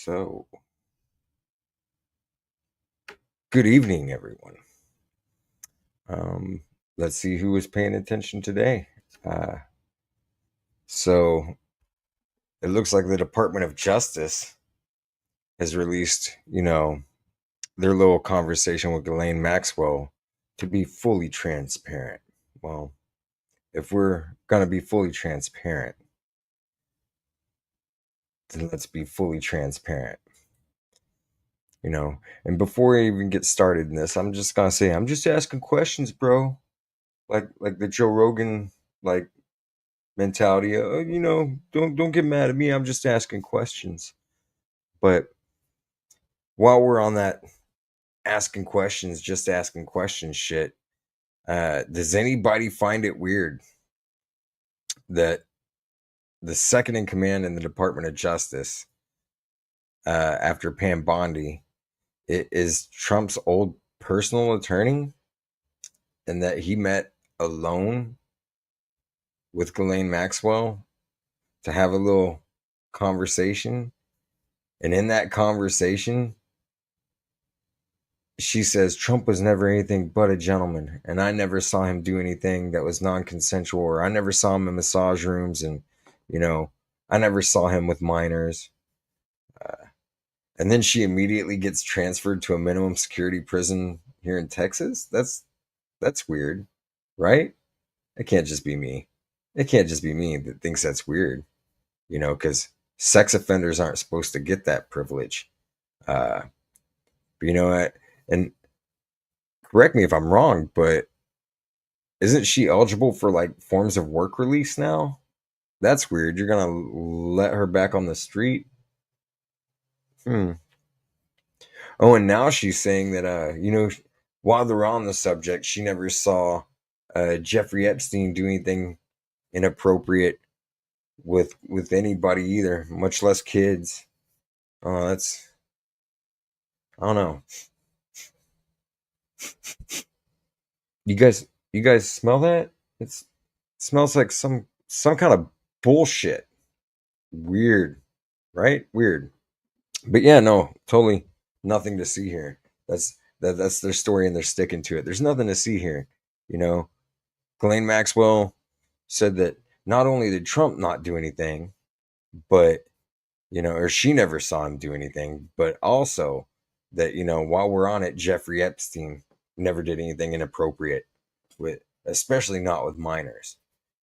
So, good evening, everyone. Um, let's see who was paying attention today. Uh, so, it looks like the Department of Justice has released, their little conversation with Ghislaine Maxwell to be fully transparent. Well, if we're going to be fully transparent, then let's be fully transparent. And before I even get started in this, I'm just gonna say I'm just asking questions, bro. Like the Joe Rogan like mentality. Don't get mad at me. I'm just asking questions. But while we're on that asking questions, just asking questions shit, does anybody find it weird that the second in command in the Department of Justice, after Pam Bondi, it is Trump's old personal attorney, and that he met alone with Ghislaine Maxwell to have a little conversation, and in that conversation she says Trump was never anything but a gentleman, and I never saw him do anything that was non-consensual, or I never saw him in massage rooms, and you know, I never saw him with minors. Uh, and then she immediately gets transferred to a minimum security prison here in Texas. That's weird, right? It can't just be me. It can't just be me that thinks that's weird, because sex offenders aren't supposed to get that privilege. Uh, but you know what? And correct me if I'm wrong, but isn't she eligible for like forms of work release now? That's weird. You're gonna let her back on the street? Hmm. Oh, and now she's saying that while they're on the subject, she never saw Jeffrey Epstein do anything inappropriate with anybody either, much less kids. Oh, that's I don't know. You guys smell that? It smells like some kind of bullshit. Weird, right? Weird. But yeah, no, totally nothing to see here. That's their story and they're sticking to it. There's nothing to see here. You know, Ghislaine Maxwell said that not only did Trump not do anything, but or she never saw him do anything, but also that, while we're on it, Jeffrey Epstein never did anything inappropriate with, especially not with minors.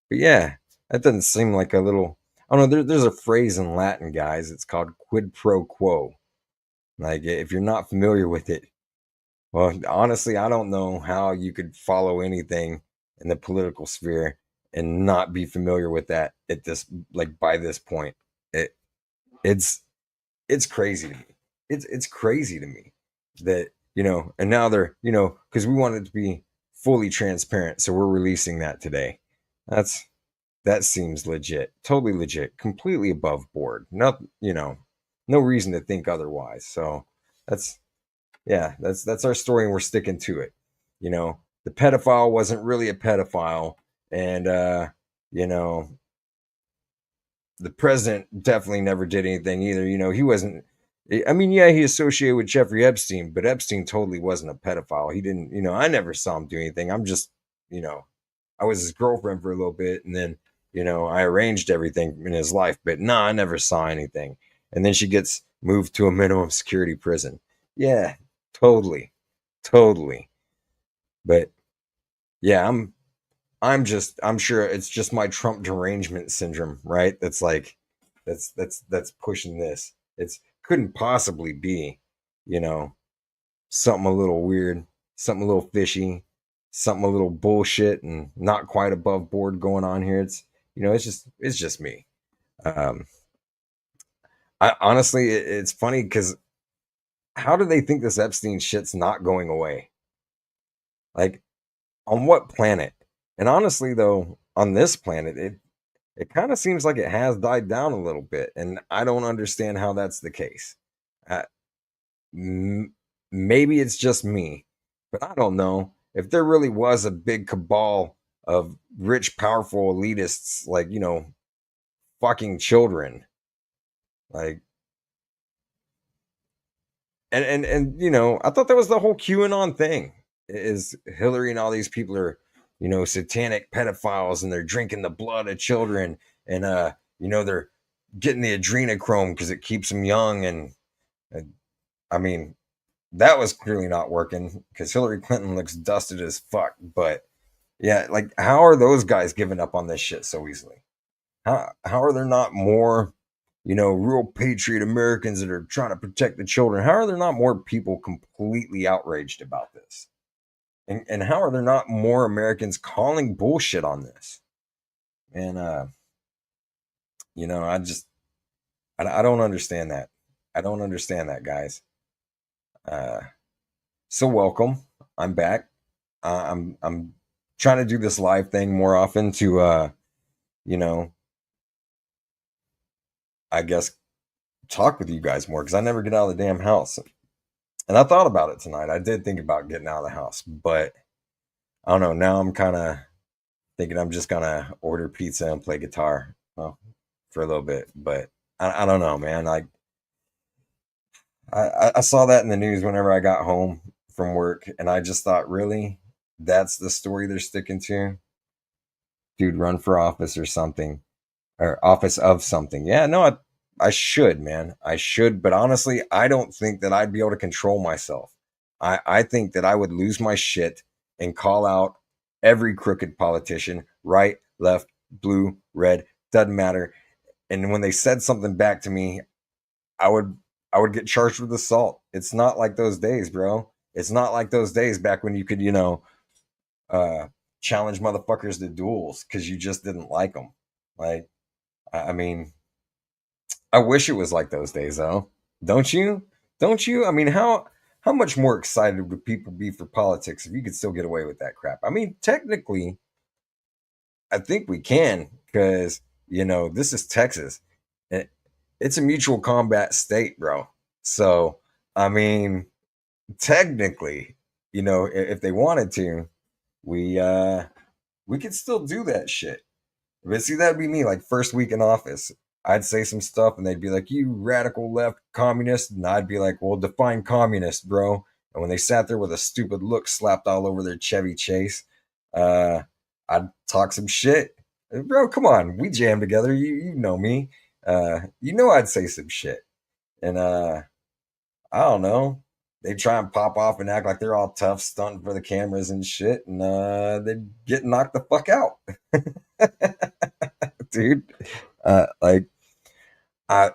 But yeah, that doesn't seem like a little. I don't know. There's a phrase in Latin, guys. It's called quid pro quo. Like, if you're not familiar with it, well, honestly, I don't know how you could follow anything in the political sphere and not be familiar with that at this, like, by this point. It it's it's crazy to me. It's crazy to me that, and now they're, because we wanted to be fully transparent, so we're releasing that today. That's that seems legit, totally legit, completely above board. Not, no reason to think otherwise. So that's yeah, that's our story, and we're sticking to it. The pedophile wasn't really a pedophile, and you know, the president definitely never did anything either. He wasn't. I mean, yeah, he associated with Jeffrey Epstein, but Epstein totally wasn't a pedophile. He didn't. I never saw him do anything. I'm just, you know, I was his girlfriend for a little bit, and then, I arranged everything in his life. But nah, I never saw anything. And then she gets moved to a minimum security prison. Yeah, totally, totally. But yeah, I'm sure it's just my Trump derangement syndrome, right? That's like that's pushing this. It's couldn't possibly be, you know, something a little weird, something a little fishy, something a little bullshit and not quite above board going on here. It's just me. Um I honestly, it's funny because how do they think this Epstein shit's not going away? Like, on what planet? And honestly, though, on this planet, it kind of seems like it has died down a little bit, and I don't understand how that's the case. Uh, Maybe it's just me, but I don't know. If there really was a big cabal of rich, powerful elitists, like, fucking children, like, and I thought that was the whole QAnon thing. Is Hillary and all these people are, satanic pedophiles, and they're drinking the blood of children, and they're getting the adrenochrome because it keeps them young, and I mean, that was clearly not working because Hillary Clinton looks dusted as fuck. But yeah, like, how are those guys giving up on this shit so easily? How are there not more, real patriot Americans that are trying to protect the children? How are there not more people completely outraged about this? And how are there not more Americans calling bullshit on this? And I just I don't understand that. I don't understand that, guys. Uh, so welcome. I'm back. I'm trying to do this live thing more often to you know, I guess talk with you guys more because I never get out of the damn house. And I thought about it tonight. I did think about getting out of the house, but I don't know. Now I'm kind of thinking I'm just gonna order pizza and play guitar, well, for a little bit. But I don't know, man. Like, I saw that in the news whenever I got home from work, and I just thought, really, that's the story they're sticking to, dude. Run for office or something, or office of something. Yeah, no, I should, man. I should, but honestly, I don't think that I'd be able to control myself. I think that I would lose my shit and call out every crooked politician, right, left, blue, red, doesn't matter. And when they said something back to me, I would I would get charged with assault. It's not like those days, bro. It's not like those days back when you could, uh, challenge motherfuckers to duels because you just didn't like them. Like, I mean, I wish it was like those days, though. Don't you? Don't you? I mean, how much more excited would people be for politics if you could still get away with that crap? I mean, technically, I think we can because this is Texas. and It's a mutual combat state, bro. So, I mean, technically, if they wanted to, we we could still do that shit. But see, that'd be me, like, first week in office. I'd say some stuff and they'd be like, "You radical left communist." And I'd be like, "Well, define communist, bro." And when they sat there with a stupid look slapped all over their Chevy Chase, uh, I'd talk some shit. Bro, come on. We jam together. You know me. I'd say some shit. And I don't know. They try and pop off and act like they're all tough, stunting for the cameras and shit, and they get knocked the fuck out, dude. Like, I,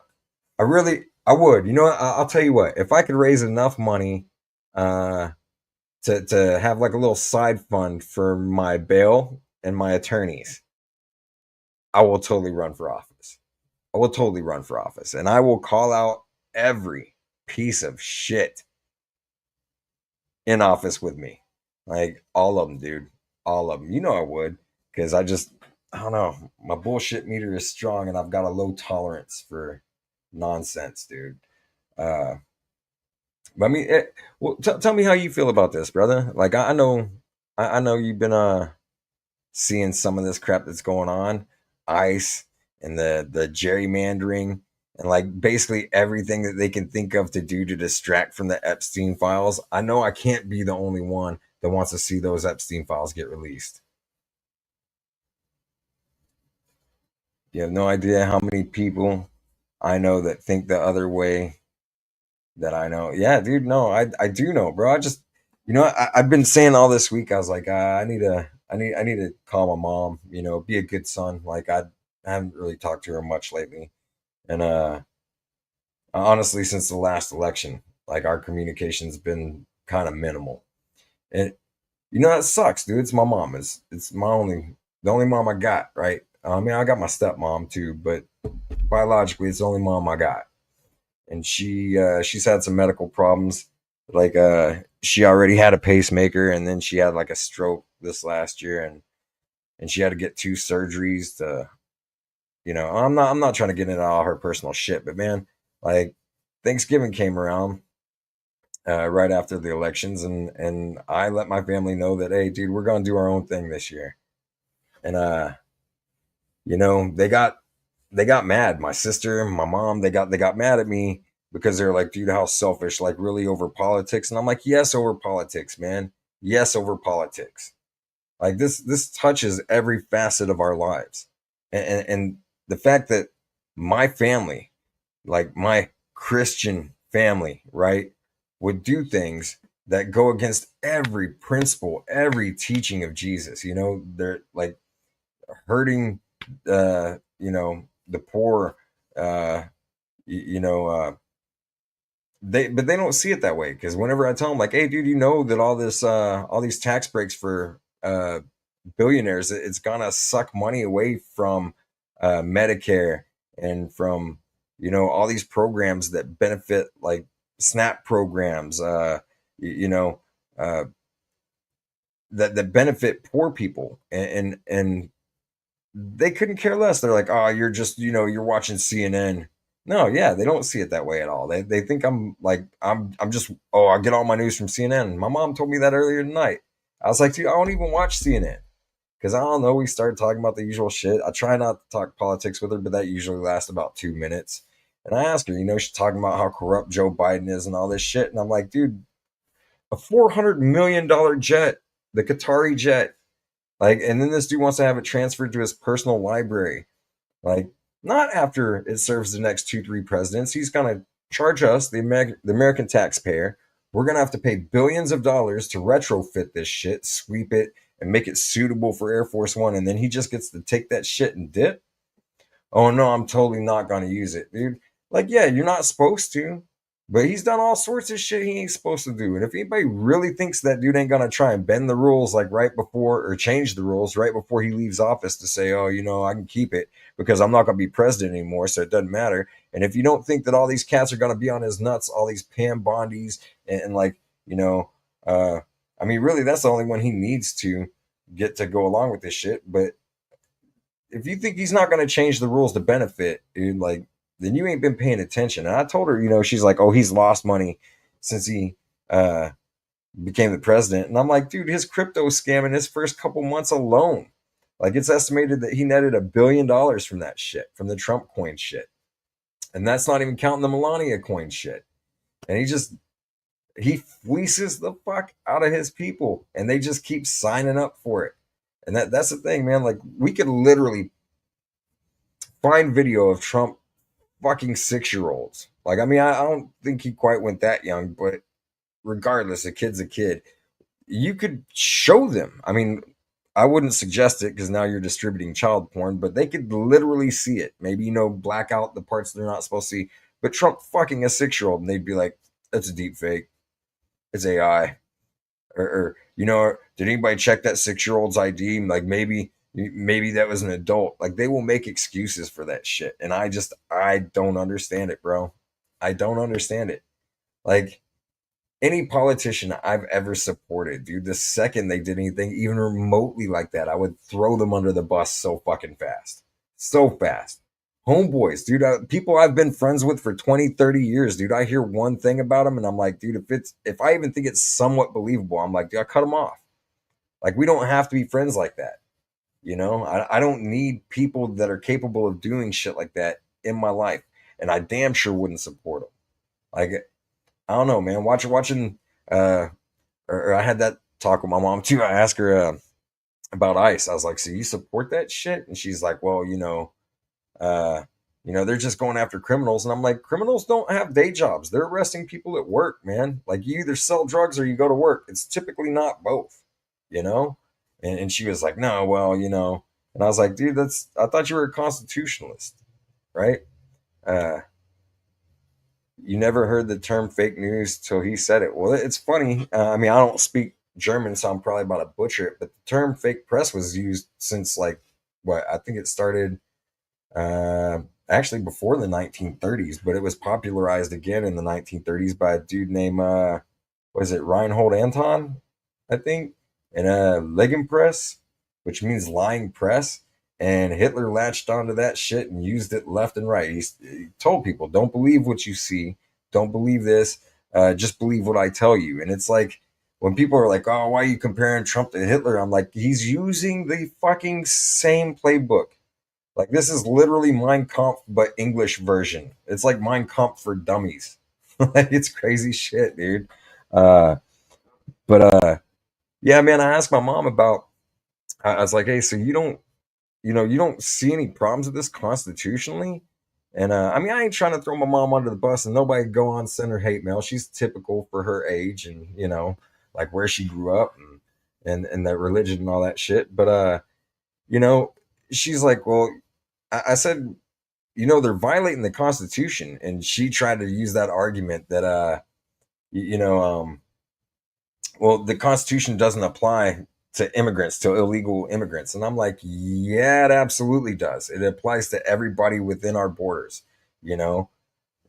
I would. I'll tell you what. If I could raise enough money, uh, to have like a little side fund for my bail and my attorneys, I will totally run for office. I will totally run for office, and I will call out every piece of shit in office with me. Like, all of them, dude. All of them. I would, because I don't know. My bullshit meter is strong, and I've got a low tolerance for nonsense, dude. Uh, but I mean, well, tell me how you feel about this, brother. Like, I know, I know you've been seeing some of this crap that's going on, ICE and the gerrymandering and, like, basically everything that they can think of to do to distract from the Epstein files. I know I can't be the only one that wants to see those Epstein files get released. You have no idea how many people I know that think the other way that I know. Yeah, dude, no, I do know, bro. I just, I've been saying all this week. I was like, I need to call my mom. Be a good son. Like, I haven't really talked to her much lately, and honestly, since the last election, like, our communication's been kind of minimal, and that sucks, dude. It's my mom. It's the only mom I got, right? I mean, I got my stepmom too, but biologically, it's the only mom I got, and she's had some medical problems. Like, she already had a pacemaker, and then she had like a stroke this last year, and she had to get two surgeries to, I'm not trying to get into all her personal shit, but man, like, Thanksgiving came around right after the elections, and I let my family know that, hey, dude, we're gonna do our own thing this year, and they got mad. My sister, my mom, they got mad at me because they're like, dude, how selfish, like really over politics. And I'm like, yes, over politics, man. Yes, over politics. Like this touches every facet of our lives. And the fact that my family, like my Christian family, right, would do things that go against every principle, every teaching of Jesus. They're like hurting, the poor, uh, you know, but they don't see it that way, because whenever I tell them, like, hey, dude, that all these tax breaks for billionaires, it's gonna suck money away from Medicare and from all these programs that benefit, like SNAP programs, you know, uh, that benefit poor people, and they couldn't care less. They're like, oh, you're just, you're watching CNN. No, yeah, they don't see it that way at all. They think I'm like, I'm just, oh, I get all my news from CNN. My mom told me that earlier tonight. I was like, dude, I don't even watch CNN, because I don't know. We started talking about the usual shit. I try not to talk politics with her, but that usually lasts about 2 minutes. And I asked her, she's talking about how corrupt Joe Biden is and all this shit. And I'm like, dude, a $400 million jet, the Qatari jet, like, and then this dude wants to have it transferred to his personal library. Like, not after it serves the next 2, 3 presidents. He's gonna charge us, the American taxpayer. We're gonna have to pay billions of dollars to retrofit this shit, sweep it, and make it suitable for Air Force One. And then he just gets to take that shit and dip. Oh no, I'm totally not gonna use it, dude. Like, yeah, you're not supposed to, but he's done all sorts of shit he ain't supposed to do. And if anybody really thinks that dude ain't gonna try and bend the rules, like right before, or change the rules right before he leaves office, to say, oh, I can keep it because I'm not gonna be president anymore, so it doesn't matter. And if you don't think that all these cats are gonna be on his nuts, all these Pam Bondies, and like, uh, I mean, really, that's the only one he needs to get to go along with this shit. But if you think he's not going to change the rules to benefit, dude, like, then you ain't been paying attention. And I told her, she's like, oh, he's lost money since he uh, became the president. And I'm like, dude, his crypto scam in his first couple months alone, like, it's estimated that he netted $1 billion from that shit, from the Trump coin shit. And that's not even counting the Melania coin shit. And he fleeces the fuck out of his people, and they just keep signing up for it. And that's the thing, man. Like, we could literally find video of Trump fucking 6-year-olds. Like, I mean, I don't think he quite went that young, but regardless, a kid's a kid. You could show them. I mean, I wouldn't suggest it because now you're distributing child porn, but they could literally see it. Maybe, black out the parts they're not supposed to see. But Trump fucking a 6-year-old, and they'd be like, that's a deep fake. It's AI. Or did anybody check that 6-year-old's ID? Like, maybe that was an adult. Like, they will make excuses for that shit, and I don't understand it, bro. I don't understand it. Like, any politician I've ever supported, dude, the second they did anything even remotely like that, I would throw them under the bus so fucking fast. So fast. Homeboys, dude, people I've been friends with for 20, 30 years, dude. I hear one thing about them and I'm like, dude, if I even think it's somewhat believable, I'm like, dude, I cut them off. Like, we don't have to be friends like that. I don't need people that are capable of doing shit like that in my life. And I damn sure wouldn't support them. Like, I don't know, man. Watching, or I had that talk with my mom too. I asked her about ICE. I was like, so you support that shit? And she's like, well, uh, they're just going after criminals. And I'm like, criminals don't have day jobs. They're arresting people at work, man. Like, you either sell drugs or you go to work. It's typically not both, you know? And she was like, no, well, and I was like, dude, I thought you were a constitutionalist, right? Uh, you never heard the term fake news till he said it. Well, it's funny. I mean, I don't speak German, so I'm probably about to butcher it, but the term fake press was used since, like, what? I think it started uh, actually before the 1930s, but it was popularized again in the 1930s by a dude named, was it Reinhold Anton, I think, and Press, which means lying press. And Hitler latched onto that shit and used it left and right. He told people, don't believe what you see. Don't believe this. Just believe what I tell you. And it's like, when people are like, oh, why are you comparing Trump to Hitler? I'm like, he's using the fucking same playbook. Like, this is literally Mein Kampf, but English version. It's like Mein Kampf for dummies. Like it's crazy shit, dude. Uh, but yeah, man, I asked my mom about. I was like, hey, so you don't see any problems with this constitutionally? And I mean, I ain't trying to throw my mom under the bus, and nobody go on send her hate mail. She's typical for her age, and like where she grew up and the religion and all that shit. But you know, she's like, well, I said, they're violating the Constitution, and she tried to use that argument that you, you know, well, the Constitution doesn't apply to immigrants, to illegal immigrants. And I'm like, yeah, it absolutely does. It applies to everybody within our borders, you know?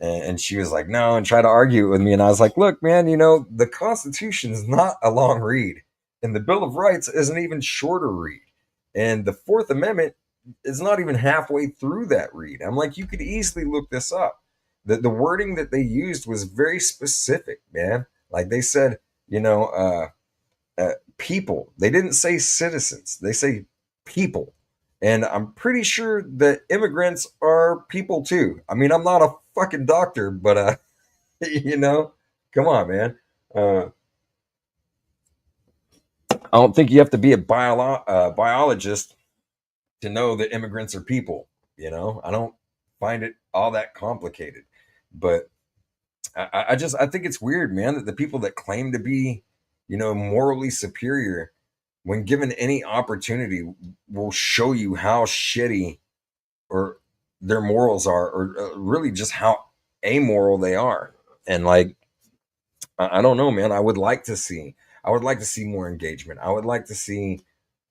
And she was like, no, and try to argue it with me. And I was like, look, man, the Constitution is not a long read. And the Bill of Rights is an even shorter read. And the Fourth Amendment is not even halfway through that read. I'm like, you could easily look this up. The wording that they used was very specific, man. Like they said, you know, people. They didn't say citizens. They say people. And I'm pretty sure that immigrants are people too. I mean, I'm not a fucking doctor, but you know, come on, man. Uh, I don't think you have to be a biologist to know that immigrants are people. I don't find it all that complicated. But I think it's weird, man, that the people that claim to be, morally superior, when given any opportunity, will show you how shitty or their morals are, or really just how amoral they are. And like, I don't know, man. I would like to see more engagement. I would like to see.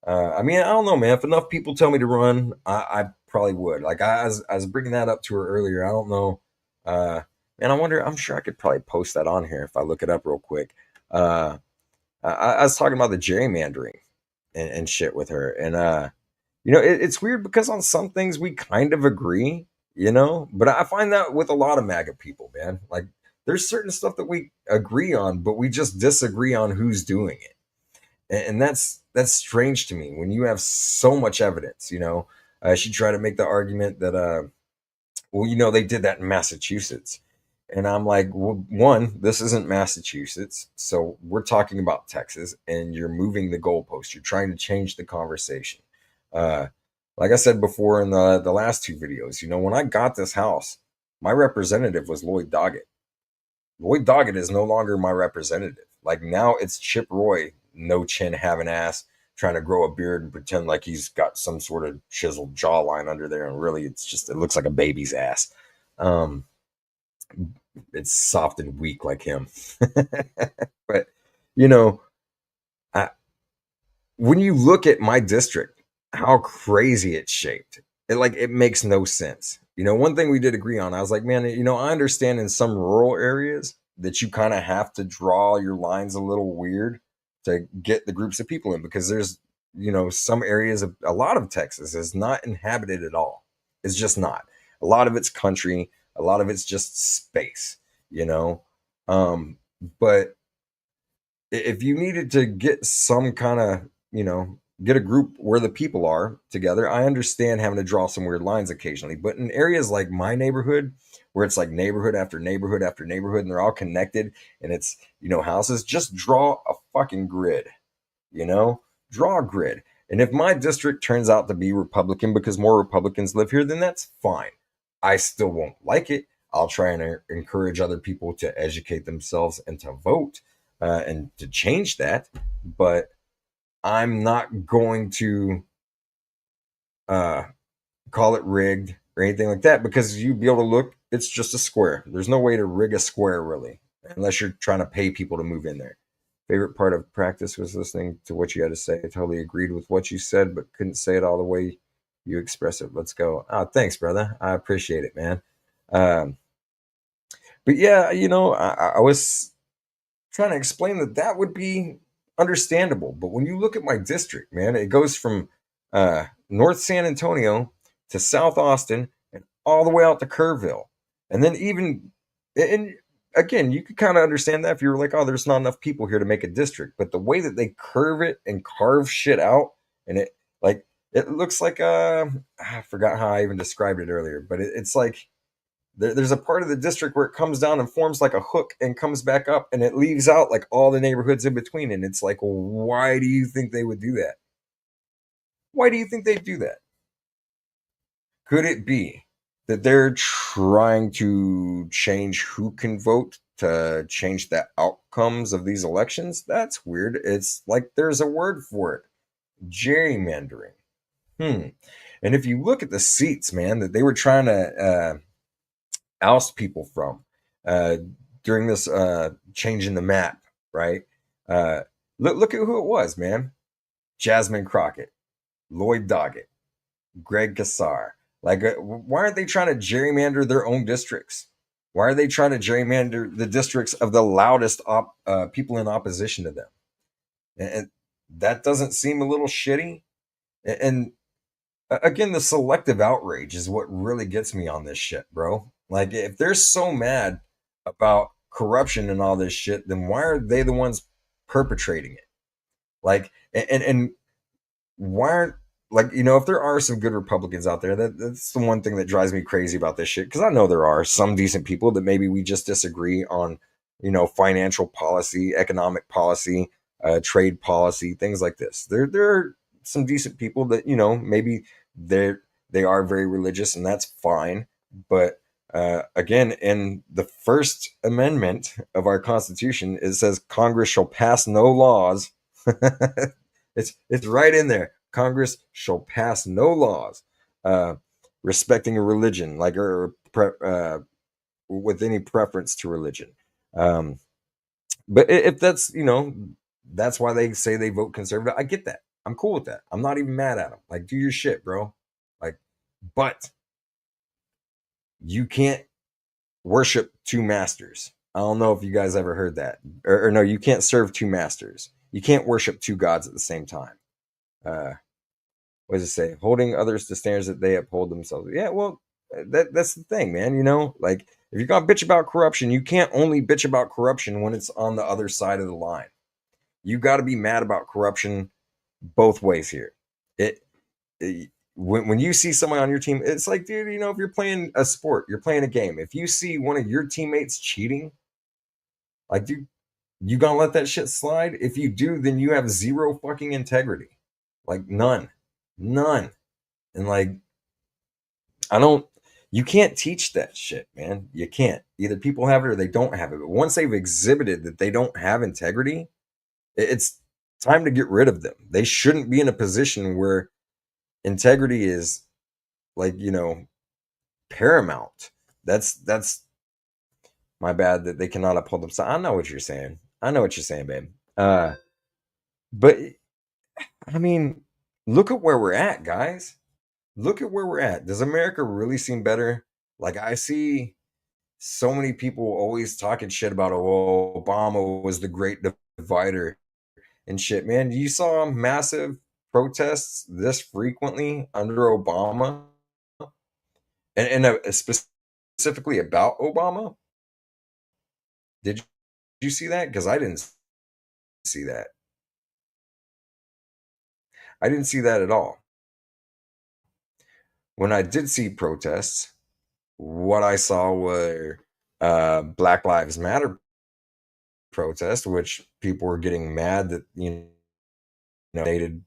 I mean, I don't know, man. If enough people tell me to run, I probably would. Like I was bringing that up to her earlier. I don't know. And I wonder. I'm sure I could probably post that on here if I look it up real quick. Uh, I was talking about the gerrymandering and shit with her, and it's weird because on some things we kind of agree, but I find that with a lot of MAGA people, man. Like there's certain stuff that we agree on, but we just disagree on who's doing it. And that's strange to me when you have so much evidence. She tried to make the argument that well, they did that in Massachusetts. And I'm like, well, one, this isn't Massachusetts. So we're talking about Texas, and you're moving the goalpost. You're trying to change the conversation. Uh, like I said before in the last two videos, when I got this house, my representative was Lloyd Doggett. Lloyd Doggett is no longer my representative. Like now it's Chip Roy, no chin, having ass, trying to grow a beard and pretend like he's got some sort of chiseled jawline under there. And really, it looks like a baby's ass. Um, it's soft and weak like him. But you know, I, when you look at my district, how crazy it's shaped, it makes no sense. One thing we did agree on, I was like, man, I understand in some rural areas that you kind of have to draw your lines a little weird to get the groups of people in, because there's, some areas of a lot of Texas is not inhabited at all. It's just not. A lot of it's country, a lot of it's just space, you know. But if you needed to get some kind of, get a group where the people are together, I understand having to draw some weird lines occasionally. But in areas like my neighborhood, where it's like neighborhood after neighborhood after neighborhood, and they're all connected, and it's, houses, just draw a fucking grid, you know, draw a grid. And if my district turns out to be Republican because more Republicans live here, then that's fine. I still won't like it. I'll try and encourage other people to educate themselves and to vote and to change that. But I'm not going to uh, call it rigged or anything like that, because you'd be able to look, it's just a square. There's no way to rig a square, really, unless you're trying to pay people to move in there. Favorite part of practice was listening to what you had to say. I totally agreed with what you said, but couldn't say it all the way you express it. Let's go. Oh, thanks, brother. I appreciate it, man. Um, but yeah, I was trying to explain that would be understandable. But when you look at my district, man, it goes from North San Antonio to South Austin and all the way out to Kerrville. And then and again, you could kind of understand that if you were like, oh, there's not enough people here to make a district. But the way that they curve it and carve shit out, and it looks like I forgot how I even described it earlier, but it's like There's a part of the district where it comes down and forms like a hook and comes back up, and it leaves out like all the neighborhoods in between. And it's like, well, why do you think they would do that? Why do you think they'd do that? Could it be that they're trying to change who can vote to change the outcomes of these elections? That's weird. It's like there's a word for it: gerrymandering. Hmm. And if you look at the seats, man, that they were trying to oust people from uh, during this change in the map, right? Uh, look at who it was, man. Jasmine Crockett, Lloyd Doggett, Greg Kassar. Like, why aren't they trying to gerrymander their own districts? Why are they trying to gerrymander the districts of the loudest people in opposition to them? And that doesn't seem a little shitty. And again, the selective outrage is what really gets me on this shit, bro. Like, if they're so mad about corruption and all this shit, then why are they the ones perpetrating it? Like, and why aren't, like, if there are some good Republicans out there, that's the one thing that drives me crazy about this shit. Because I know there are some decent people that maybe we just disagree on, financial policy, economic policy, trade policy, things like this. There are some decent people that maybe they they are very religious, and that's fine. But again, in the First Amendment of our Constitution, it says Congress shall pass no laws. It's right in there. Congress shall pass no laws uh, respecting a religion, like with any preference to religion. Um, but if that's that's why they say they vote conservative. I get that. I'm cool with that. I'm not even mad at them. Like, do your shit, bro. Like, but you can't worship two masters. I don't know if you guys ever heard that, or no, you can't serve two masters. You can't worship two gods at the same time. Uh, what does it say? Holding others to standards that they uphold themselves. Yeah, well, that's the thing, man. Like, if you're gonna bitch about corruption, you can't only bitch about corruption when it's on the other side of the line. You got to be mad about corruption both ways here. When you see someone on your team, it's like, dude, if you're playing a sport, you're playing a game. If you see one of your teammates cheating, like, dude, you gonna let that shit slide? If you do, then you have zero fucking integrity. Like, none. And like, I don't, you can't teach that shit, man. You can't. Either people have it or they don't have it. But once they've exhibited that they don't have integrity, it's time to get rid of them. They shouldn't be in a position where integrity is like, paramount. That's my bad that they cannot uphold themselves. I know what you're saying. I know what you're saying, babe. But I mean, look at where we're at, guys. Look at where we're at. Does America really seem better? Like, I see so many people always talking shit about, oh, Obama was the great divider and shit, man. You saw massive protests this frequently under Obama, and specifically about Obama. Did you see that? Because I didn't see that. I didn't see that at all. When I did see protests, what I saw were Black Lives Matter protests, which people were getting mad that donated